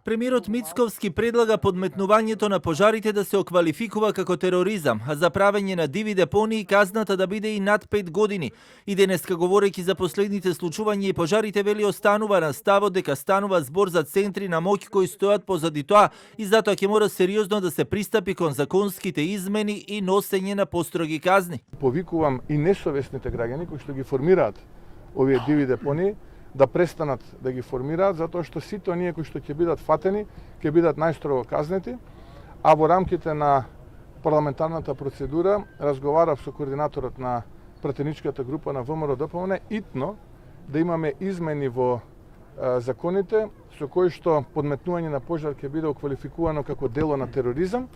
Премиерот Мицковски предлага подметнувањето на пожарите да се оквалификува како тероризам, а за правење на диви депонии казната да биде и над 5 години. И денеска говорејќи за последните случувања и пожарите вели останува на ставот дека станува збор за центри на моќ кои стојат позади тоа и затоа ќе мора сериозно да се пристапи кон законските измени и носење на построги казни. Повикувам и несовесните граѓани кои што ги формираат овие диви депонии да престанат да ги формираат, затоа што сите оние кои што ќе бидат фатени, ќе бидат најстрого казнети, а во рамките на парламентарната процедура разговарав со координаторот на пратеничката група на ВМРО-ДПМН итно да имаме измени во законите со кои што подметнување на пожар ќе биде оквалификувано како дело на тероризам,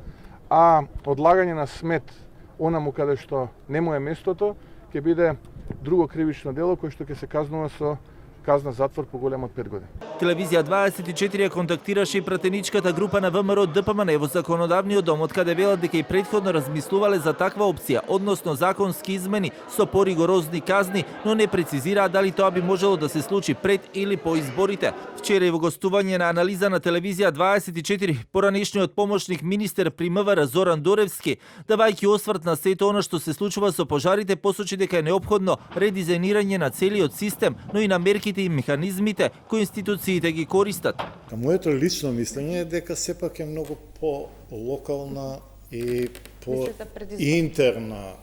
а одлагање на смет онаму каде што не му е местото ќе биде друго кривично дело кое што ќе се казнува со казна затвор поголема од 5 години. Телевизија 24 ја контактираше и пратеничката група на ВМРО-ДПМН во законодавниот дом, од каде велат дека и претходно размислувале за таква опција, односно законски измени со поригорозни казни, но не прецизираат дали тоа би можело да се случи пред или по изборите. Вчера и во гостување на анализа на Телевизија 24, поранешниот помошник министер при МВР Зоран Доревски, давајќи осврт на сето она што се случува со пожарите, посочи дека е неопходно редизајнирање на целиот систем, но и на мерките и механизмите кои институциите ги користат. Моето лично мислење е дека сепак е многу по-локална и по-интерна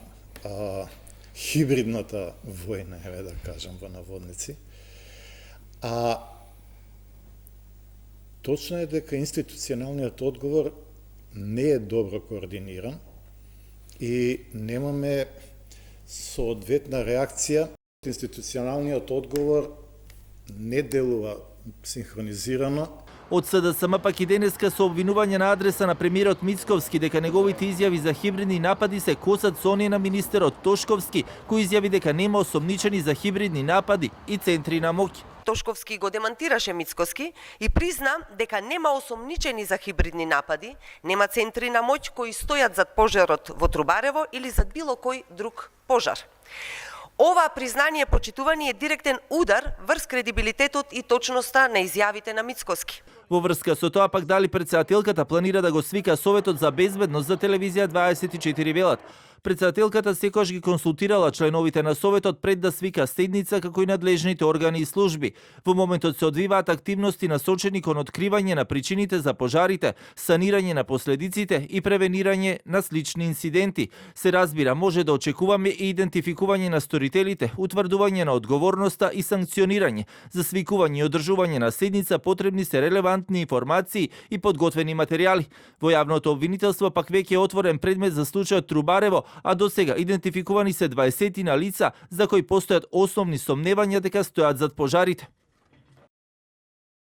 хибридната војна, да кажам во наводници. Точно е дека институционалниот одговор не е добро координиран и немаме соодветна реакција. Институционалниот одговор не делува синхронизирано. Од СДСМ пак и денеска со обвинување на адреса на премиерот Мицковски дека неговите изјави за хибридни напади се косат со оние на министерот Тошковски, кој изјави дека нема осомничени за хибридни напади и центри на моќ. Тошковски го демантираше Мицковски и призна дека нема осомничени за хибридни напади, нема центри на моќ кои стојат зад пожарот во Трубарево или зад било кој друг пожар. Ова признание почитување е директен удар врз кредибилитетот и точноста на изјавите на Мицковски. Во врска со тоа пак дали претседателката планира да го свика Советот за безбедност за Телевизија 24 велат. Претседателката секогаш ги консултирала членовите на Советот пред да свика седница како и надлежните органи и служби. Во моментот се одвиваат активности насочени кон откривање на причините за пожарите, санирање на последиците и превенирање на слични инциденти. Се разбира, може да очекуваме и идентификување на сторителите, утврдување на одговорноста и санкционирање. За свикување и одржување на седница потребни се релевантни информации и подготвени материјали. Во јавното обвинителство пак веќе е отворен предмет за случајот Трубарево, а до сега идентификувани се 20 лица за кои постојат основни сомневања дека стојат зад пожарите.